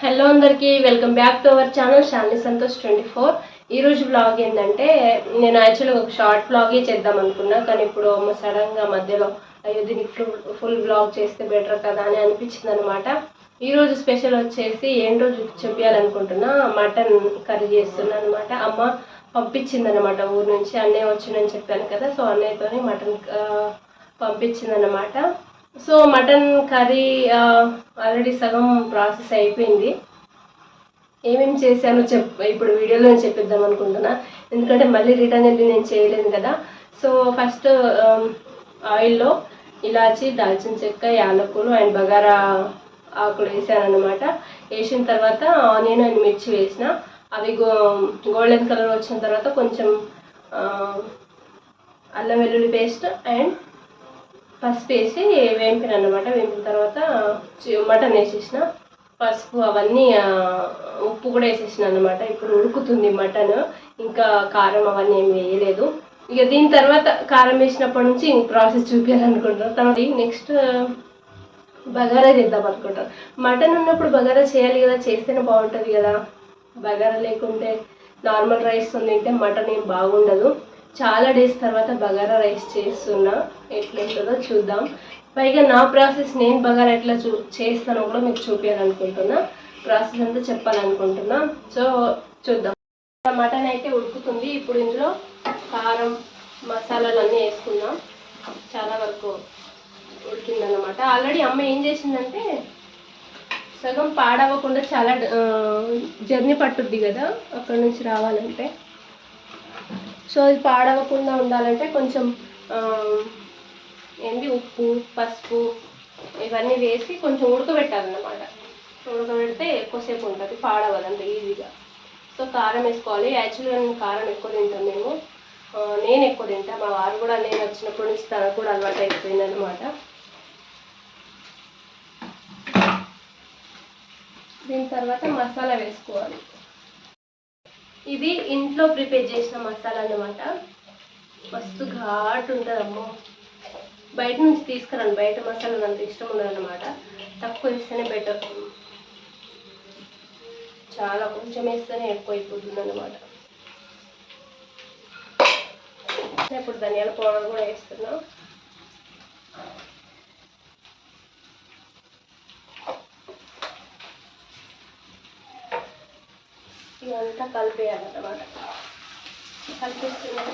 Hello అందరికీ welcome back to our channel Shalini Santosh 24. ఈరోజు blog ఏంటంటే నేను యాక్చువల్గా ఒక షార్ట్ బ్లాగే చేద్దాం అనుకున్నా, కానీ ఇప్పుడు సడన్గా మధ్యలో అయ్యో దీనికి ఫుల్ బ్లాగ్ చేస్తే బెటర్ కదా అని అనిపించింది అనమాట. ఈరోజు స్పెషల్ వచ్చేసి ఏంటో చెప్పాలనుకుంటున్నా, మటన్ కర్రీ చేస్తున్నా అనమాట. అమ్మ పంపించిందనమాట ఊరు నుంచి, అన్నయ్య వచ్చిందని చెప్పాను కదా, సో అన్నయ్యతోని మటన్ పంపించిందనమాట. సో మటన్ కర్రీ ఆల్రెడీ సగం ప్రాసెస్ అయిపోయింది. ఏమేమి చేశానో ఇప్పుడు వీడియోలో చెప్పిద్దాం అనుకుంటున్నా, ఎందుకంటే మళ్ళీ రిటర్న్ వెళ్ళి నేను చేయలేను కదా. సో ఫస్ట్ ఆయిల్లో ఇలాచి, దాల్చిన చెక్క, యాలకులు అండ్ బగారా ఆకులు వేసాను అనమాట. వేసిన తర్వాత ఆనియన్ అండ్ మిర్చి వేసిన, అవి గోల్డెన్ కలర్ వచ్చిన తర్వాత కొంచెం అల్లం వెల్లుల్లి పేస్ట్ అండ్ పసుపు వేసి వేంపిన అనమాట. వేంపిన తర్వాత మటన్ వేసేసిన, పసుపు అవన్నీ ఉప్పు కూడా వేసేసిన అనమాట. ఇప్పుడు ఉడుకుతుంది మటన్, ఇంకా కారం అవన్నీ ఏమి వేయలేదు. ఇక దీని తర్వాత కారం వేసినప్పటి నుంచి ఇంక ప్రాసెస్ చూపించాలనుకుంటాను. తర్వాత నెక్స్ట్ బగారా చేద్దాం అనుకుంటాను. మటన్ ఉన్నప్పుడు బగారా చేయాలి కదా, చేస్తేనే బాగుంటుంది కదా. బగారా లేకుంటే నార్మల్ రైస్ తింటే మటన్ ఏం బాగుండదు. చాలా డేస్ తర్వాత బగారా రైస్ చేస్తున్నా, ఎట్లుంటుందో చూద్దాం. పైగా నా ప్రాసెస్, నేను బగారా ఎట్లా చేస్తానో కూడా మీకు చూపించాలనుకుంటున్నా, ప్రాసెస్ అంతా చెప్పాలనుకుంటున్నా. సో చూద్దాం. మటన్ అయితే ఉడుకుతుంది. ఇప్పుడు ఇందులో కారం, మసాలాలు అన్నీ వేసుకుందాం. చాలా వరకు ఉడికిందన్నమాట. ఆల్రెడీ అమ్మ ఏం చేసిందంటే, సగం పాడవకుండా చాలా జర్నీ పట్టుద్ది కదా అక్కడ నుంచి రావాలంటే. సో అది పాడవకుండా ఉండాలంటే కొంచెం ఉప్పు, పసుపు ఇవన్నీ వేసి కొంచెం ఉడకబెట్టాలన్నమాట. ఉడకబెడితే ఎక్కువసేపు ఉంటుంది, పాడవదంత ఈజీగా. సో కారం వేసుకోవాలి. యాక్చువల్గా నేను కారం ఎక్కువ తింటాను, నేను ఎక్కువ తింటా. మా వారు కూడా నేను వచ్చినప్పటి నుంచి తనకు కూడా అలవాటు అయిపోయింది అనమాట. దీని తర్వాత మసాలా వేసుకోవాలి. ఇది ఇంట్లో ప్రిపేర్ చేసిన మసాలా అన్నమాట. మస్తు ఘాటు ఉంటుందమ్మో. బయట నుంచి తీసుకురాను, బయట మసాలా అంత ఇష్టం ఉండదన్నమాట. తక్కువ వేస్తేనే బెటర్. చాలా కొంచెం వేస్తేనే ఎక్కువ అయిపోతుంది అన్నమాట. ఇప్పుడు ధనియాల పౌడర్ కూడా వేస్తున్నా. ఇదంతా కలిపేయాలన్నమాట. కలిపిస్తున్నాం.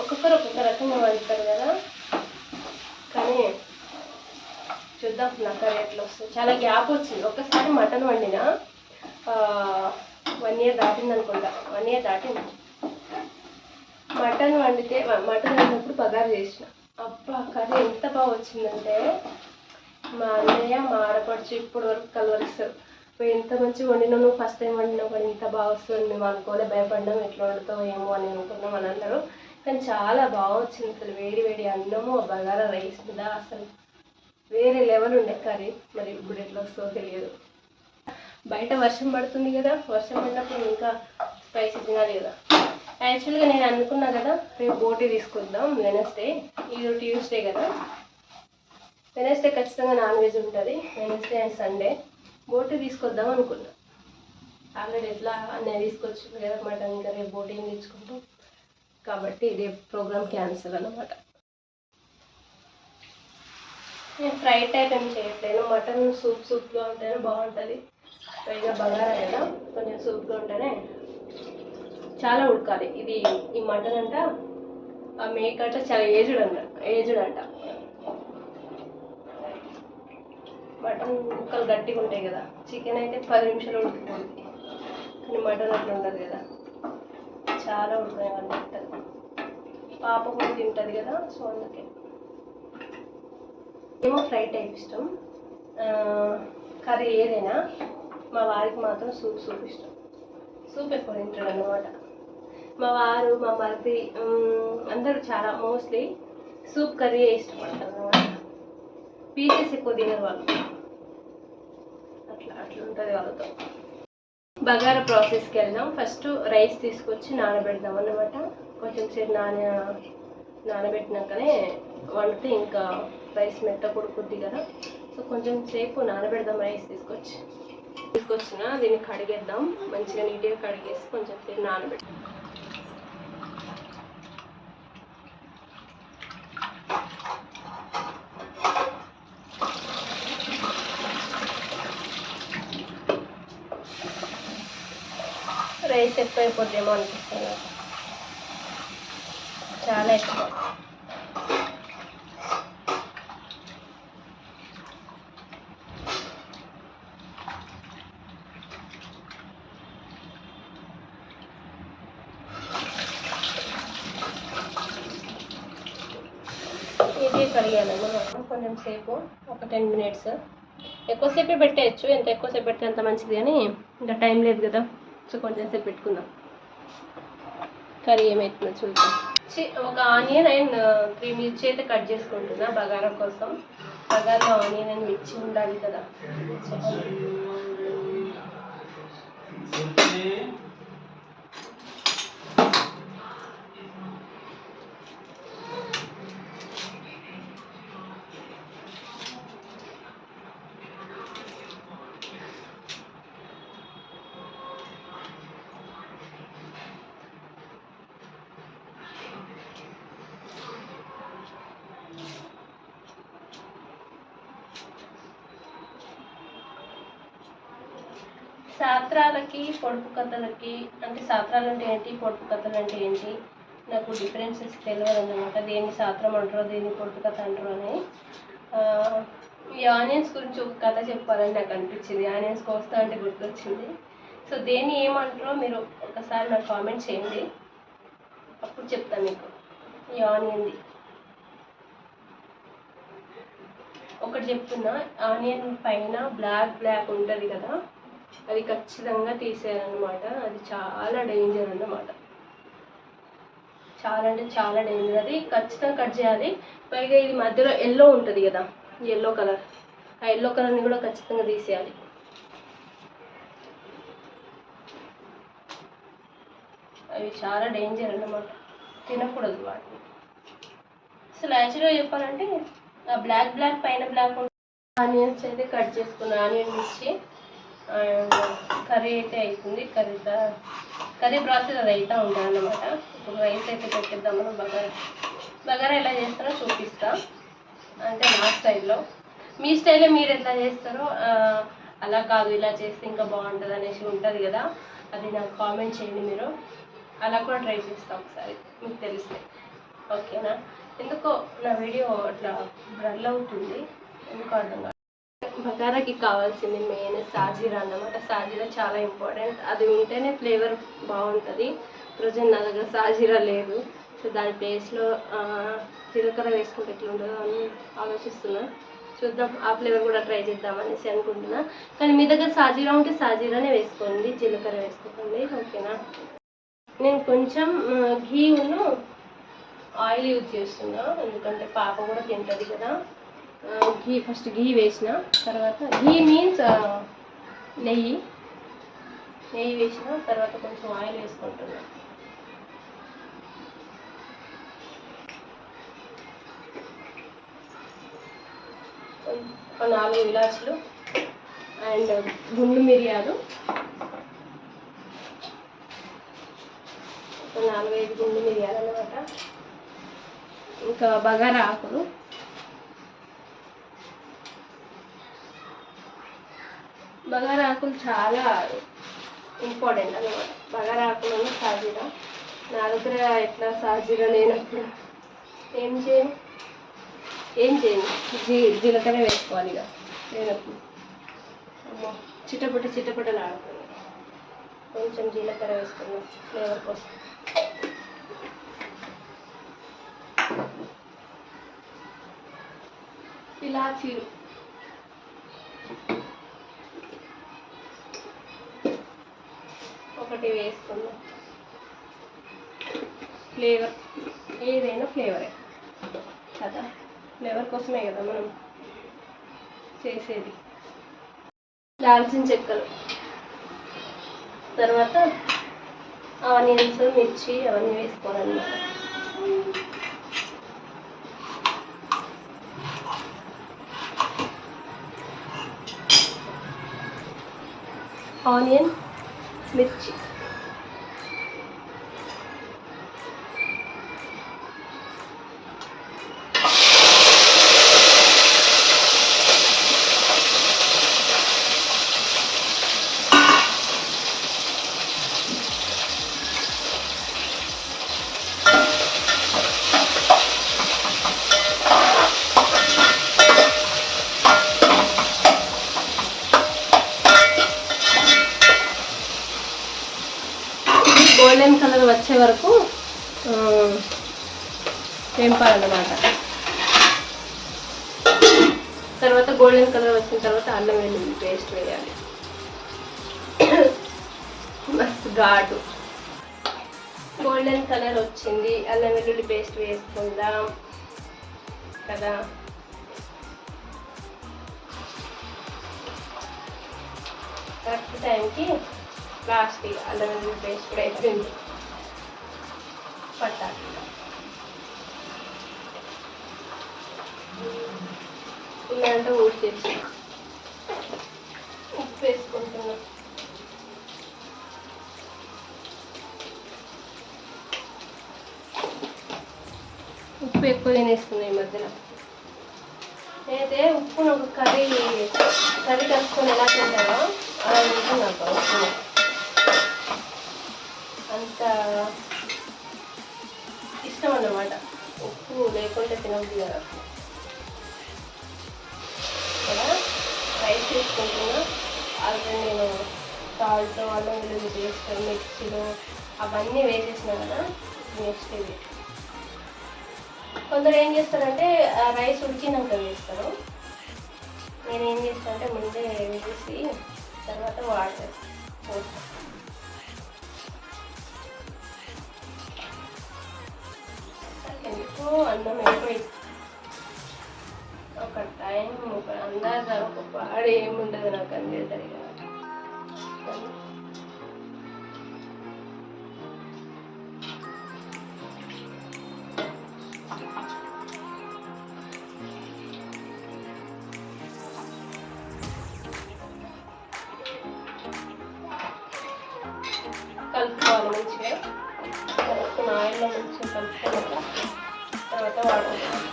ఒక్కొక్కరు ఒక్కొక్క రకంగా వండుతారు కదా, కానీ చూద్దాం నా కర్రీ ఎట్లా వస్తుంది. చాలా గ్యాప్ వచ్చింది. ఒకసారి మటన్ వండిన 1 year దాటింది అనుకుంటా. 1 year దాటింది. మటన్ వండినప్పుడు బగారు చేసిన. అబ్బా కర్రీ ఎంత బాగా వచ్చిందంటే, మా అన్నయ్య, మా ఆడపడుచు ఇప్పుడు వరకు కలవరిస్తారు. ఎంత మంచిగా వండినా, నువ్వు ఫస్ట్ టైం వండినావు కానీ ఇంత బాగా వస్తుంది, మేము అనుకోలే, భయపడ్డాం ఎట్లా వండుతావు ఏమో అని అనుకున్నాం అని అన్నారు. కానీ చాలా బాగా వచ్చింది. అసలు వేడి వేడి అన్నము, బగారా రైస్ మీద అసలు వేరే లెవెల్ ఉండే కర్రీ. మరి ఇప్పుడు ఎట్లా వస్తుందో తెలియదు. బయట వర్షం పడుతుంది కదా, వర్షం పడినప్పుడు ఇంకా స్పైసీ తినాలి కదా. యాక్చువల్గా నేను అనుకున్నా కదా, రేపు బోటీ తీసుకొద్దాం. వెనస్డే, ఇది ట్యూస్డే కదా. వెనస్డే ఖచ్చితంగా నాన్ వెజ్ ఉంటుంది. వెనస్డే అండ్ సండే బోటీ తీసుకొద్దాం అనుకున్నా. ఆల్రెడీ ఎట్లా అన్నయ్య తీసుకొచ్చింది కదా మటన్, ఇంకా రేపు బోటీని తెచ్చుకుంటాం కాబట్టి రేపు ప్రోగ్రామ్ క్యాన్సిల్ అన్నమాట. నేను ఫ్రై టైప్ ఏం చేయట్లేదు. మటన్ సూప్గా ఉంటేనే బాగుంటుంది. పైగా బగారా కదా, కొంచెం సూప్గా ఉంటేనే. చాలా ఉడకాలి. ఈ మటన్ అంట, ఆ మేక అంట చాలా ఏజ్డ్ అంట. మటన్ ముక్కలు గట్టిగా ఉంటాయి కదా, చికెన్ అయితే 10 నిమిషాలు ఉడికిపోతుంది. కానీ మటన్ అట్లా ఉండదు కదా, చాలా ఉడకాయి అన్నట్టు. పాప కూడా తింటుంది కదా, సో అందుకే. ఏమో ఫ్రై టైప్ ఇష్టం, కర్రీ ఏదైనా. మా వారికి మాత్రం సూప్ ఇష్టం. సూప్ ఎక్కువ తింటాడు అన్నమాట. మా వారు, మా మరిది అందరూ చాలా మోస్ట్లీ సూప్ కర్రీ ఇష్టపడతారు అన్నమాట. పీసెస్ ఎక్కువ తినరు వాళ్ళు. అట్లా ఉంటుంది వాళ్ళతో. బగారా ప్రాసెస్కి వెళ్దాం. ఫస్ట్ రైస్ తీసుకొచ్చి నానబెడదాం అన్నమాట. కొంచెం సేపు నానబెట్టినాకనే వండితే ఇంకా రైస్ మెత్త కొడుకుద్ది కదా. సో కొంచెం సేపు నానబెడదాం రైస్ తీసుకొచ్చి. తీసుకొచ్చిన దీన్ని కడిగేద్దాం, మంచిగా నీట్గా కడిగేసి కొంచెం సేపు నానబెట్టి రైస్ ఎక్కువ అయిపోద్దేమో అనిపిస్తుంది, చాలా ఎక్కువ. ఇది కడిగాను కొంచెం సేపు, ఒక 10 minutes. ఎక్కువసేపే పెట్టేయచ్చు, ఎంత ఎక్కువసేపు పెడితే అంత మంచిది, కానీ ఇంకా టైం లేదు కదా, సో కొంచెం సేపు పెట్టుకుందాం. కర్రీ ఏమవుతుందో చూద్దాం. ఒక ఆనియన్ అండ్ 3 మిర్చి అయితే కట్ చేసుకుంటున్నా బగారా కోసం. బగారా ఆనియన్ అండ్ మిర్చి ఉండాలి కదా. సాత్రాలకి పొడుపు కథలకి, అంటే సాత్రాలు అంటే ఏంటి, పొడుపు కథలు అంటే ఏంటి, నాకు డిఫరెన్సెస్ తెలియదు అన్నమాట. దేన్ని సాత్రం అంటారో దేన్ని పొడుపు కథ అంటారో అని. ఈ ఆనియన్స్ గురించి ఒక కథ చెప్పాలని నాకు అనిపించింది, ఆనియన్స్ కోస్తా అంటే గుర్తొచ్చింది. సో దేన్ని ఏమంటారో మీరు ఒకసారి నాకు కామెంట్ చేయండి, అప్పుడు చెప్తాను మీకు. ఈ ఆనియన్ది ఒకటి చెప్తున్నా, ఆనియన్ పైన బ్లాక్ ఉంటుంది కదా, అది ఖచ్చితంగా తీసేయాలన్నమాట. అది చాలా డేంజర్ అన్నమాట, చాలా అంటే చాలా డేంజర్. అది ఖచ్చితంగా కట్ చేయాలి. పైగా ఇది మధ్యలో ఎల్లో ఉంటుంది కదా, ఎల్లో కలర్, ఆ ఎల్లో కలర్ని కూడా ఖచ్చితంగా తీసేయాలి. అవి చాలా డేంజర్ అన్నమాట, తినకూడదు వాటిని. అసలు యాక్చువల్గా చెప్పాలంటే ఆ బ్లాక్ పైన బ్లాక్ ఆనియన్స్ అయితే కట్ చేసుకున్నాను. ఆనియన్ మిర్చి అండ్ కర్రీ అయితే అవుతుంది. కర్రీ ప్రాసెస్ అది అయితే ఉంటుంది అన్నమాట. ఇప్పుడు రైస్ అయితే పెట్టిద్దాం. మనం బగారా ఎలా చేస్తారో చూపిస్తా, అంటే నా స్టైల్లో. మీ స్టైల్లో మీరు ఎట్లా చేస్తారో, అలా కాదు ఇలా చేస్తే ఇంకా బాగుంటుంది అనేసి ఉంటుంది కదా, అది నాకు కామెంట్ చేయండి మీరు. అలా కూడా ట్రై చేస్తాం ఒకసారి, మీకు తెలిస్తే. ఓకేనా? ఎందుకో నా వీడియో అట్లా బ్రల్ అవుతుంది, ఎందుకు అర్థం కాదు. బగారాకి కావాల్సింది మెయిన్ సాజీరా అన్నమాట. సాజీరా చాలా ఇంపార్టెంట్, అది ఉంటేనే ఫ్లేవర్ బాగుంటుంది. ప్రజెంట్ నా దగ్గర సాజీరా లేదు, సో దాని ప్లేస్లో జీలకర్ర వేసుకుంటే ఎట్లా ఉంటుందో అని ఆలోచిస్తున్నా. చూద్దాం, ఆ ఫ్లేవర్ కూడా ట్రై చేద్దామనేసి అనుకుంటున్నా. కానీ మీ దగ్గర సాజీరా ఉంటే సాజీరానే వేసుకోండి, జీలకర్ర వేసుకోకండి. ఓకేనా? నేను కొంచెం ఘీను ఆయిల్ యూజ్ చేస్తున్నా, ఎందుకంటే పాప కూడా తింటుంది కదా. ఫస్ట్ ఘీ వేసిన తర్వాత, ఘీ మీన్స్ నెయ్యి వేసిన తర్వాత కొంచెం ఆయిల్ వేసుకుంటున్నా. ఒక 4 ఇలాచీలు అండ్ గుండు మిరియాలు, ఒక 4-5 గుండు మిరియాలు అన్నమాట. ఇంకా బగారా ఆకులు, బగారా ఆకులు చాలా ఇంపార్టెంట్ అన్నమాట. బగారా ఆకులను సాజీరా, నా దగ్గర ఎట్లా సాజీరా లేనప్పుడు ఏం చేయను, జీలకర్ర వేసుకోవాలి ఇక లేనప్పుడు. చిట్టపట్టలు ఆడుతుంది. కొంచెం జీలకర్ర వేసుకున్నాం ఫ్లేవర్ కోసం. ఇలాచీలు ఒకటి వేసుకుందాం. ఫ్లేవర్ ఏదైనా ఫ్లేవరే కదా, ఫ్లేవర్ కోసమే కదా మనం చేసేది. దాల్చిన చెక్కలు, తర్వాత ఆనియన్స్, మిర్చి అవన్నీ వేసుకోవాలన్నమాట. ఆనియన్, మిర్చి. గోల్డెన్ కలర్ వచ్చే వరకు వేంపాలన్నమాట. తర్వాత గోల్డెన్ కలర్ వచ్చిన తర్వాత అల్లం వెల్లుల్లి పేస్ట్ వేయాలి. మస్తు ఘాటు. గోల్డెన్ కలర్ వచ్చింది, అల్లం వెల్లుల్లి పేస్ట్ వేసుకుందాం కదా. కరెక్ట్ టైంకి లాస్ట్కి అల్లం వెల్లుల్లి పేస్ట్ కూడా అయిపోయింది. పట్టాలి. ఇలాంటి ఊడ్చేసి ఉప్పు వేసుకుంటున్నాం. ఉప్పు ఎక్కువ తినేస్తున్నాయి ఈ మధ్యలో. నేనైతే ఉప్పును ఒక కర్రీ కలుపుకొని ఎలా తింటారో అలా తింటున్నాను. ఉప్పు అంత ఇష్టం అన్నమాట. ఉప్పు లేకుంటే తినవద్దు కదా. ఇక్కడ రైస్ తీసుకుంటున్నా. ఆల్రెడీ నేను సాల్ట్, అల్లం వెల్లుల్లి పేస్ట్, మిక్సీలో అవన్నీ వేసేసిన కదా. నెక్స్ట్ ఇది కొందరు ఏం చేస్తారంటే రైస్ ఉడికినాక వేస్తారు. నేను ఏం చేస్తానంటే ముందే వేసేసి తర్వాత వాటర్ పోస్తాను. ఎందుకు అన్నం అయిపోయి ఒక టైం ఒక అందాజ ఒక పాడు ఏముండదు నాకు అందే సరిగా. కలుపుకోవాలి మంచిగా. కలుపుకున్న ఆయిల్లో మంచిగా కలుపుకున్నాక తర్వాత వాడుకుంటాం.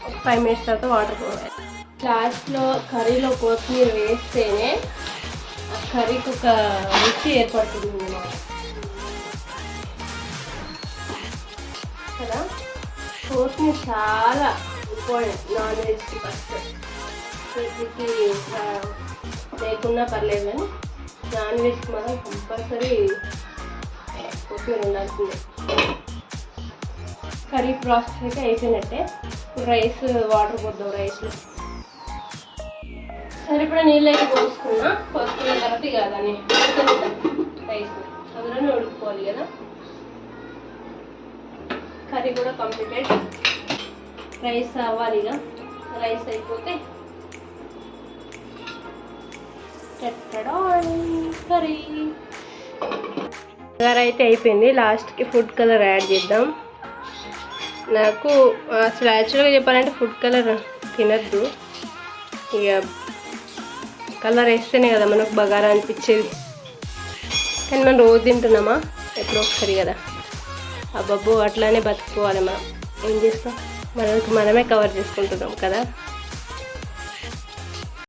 ఒక 5 minutes తర్వాత వాటర్ పోవాలి. లాస్ట్లో కర్రీలో కొత్తిమీర వేస్తేనే ఆ కర్రీకి ఒక రుచి ఏర్పడుతుంది అన్నమాట కదా. కొత్తిమీర చాలా ఇంపార్టెంట్ నాన్ వెజ్కి. ఫస్ట్ వెజ్కి లేకున్నా పర్లేదు కానీ నాన్ వెజ్కి మాత్రం కంపల్సరీ కొత్తిమీర ఉండాల్సిందే. కర్రీ ప్రాసెస్ అయితే అయిపోయినట్టే. రైస్ వాటర్ పోద్దాం. రైస్లో సరిపడా నీళ్ళు అయితే పోసుకున్న తర్వాత ఇక దాన్ని రైస్ అందులోనే ఉడుకుకోవాలి కదా. కర్రీ కూడా కంప్లీటెడ్. రైస్ అవ్వాలి. ఇక రైస్ అయిపోతే కర్రీ కలర్ అయితే అయిపోయింది. లాస్ట్కి ఫుడ్ కలర్ యాడ్ చేద్దాం. నాకు అసలు యాక్చువల్గా చెప్పాలంటే ఫుడ్ కలర్ తినద్దు. ఇక కలర్ వేస్తేనే కదా మనకు బగారా అనిపించేది. కానీ మనం రోజు తింటున్నామా, ఎప్పుడో ఒకసారి కదా. అబ్బబ్బో అట్లానే బతుకుకోవాలి మనం. ఏం చేస్తాం, మనకి మనమే కవర్ చేసుకుంటున్నాం కదా.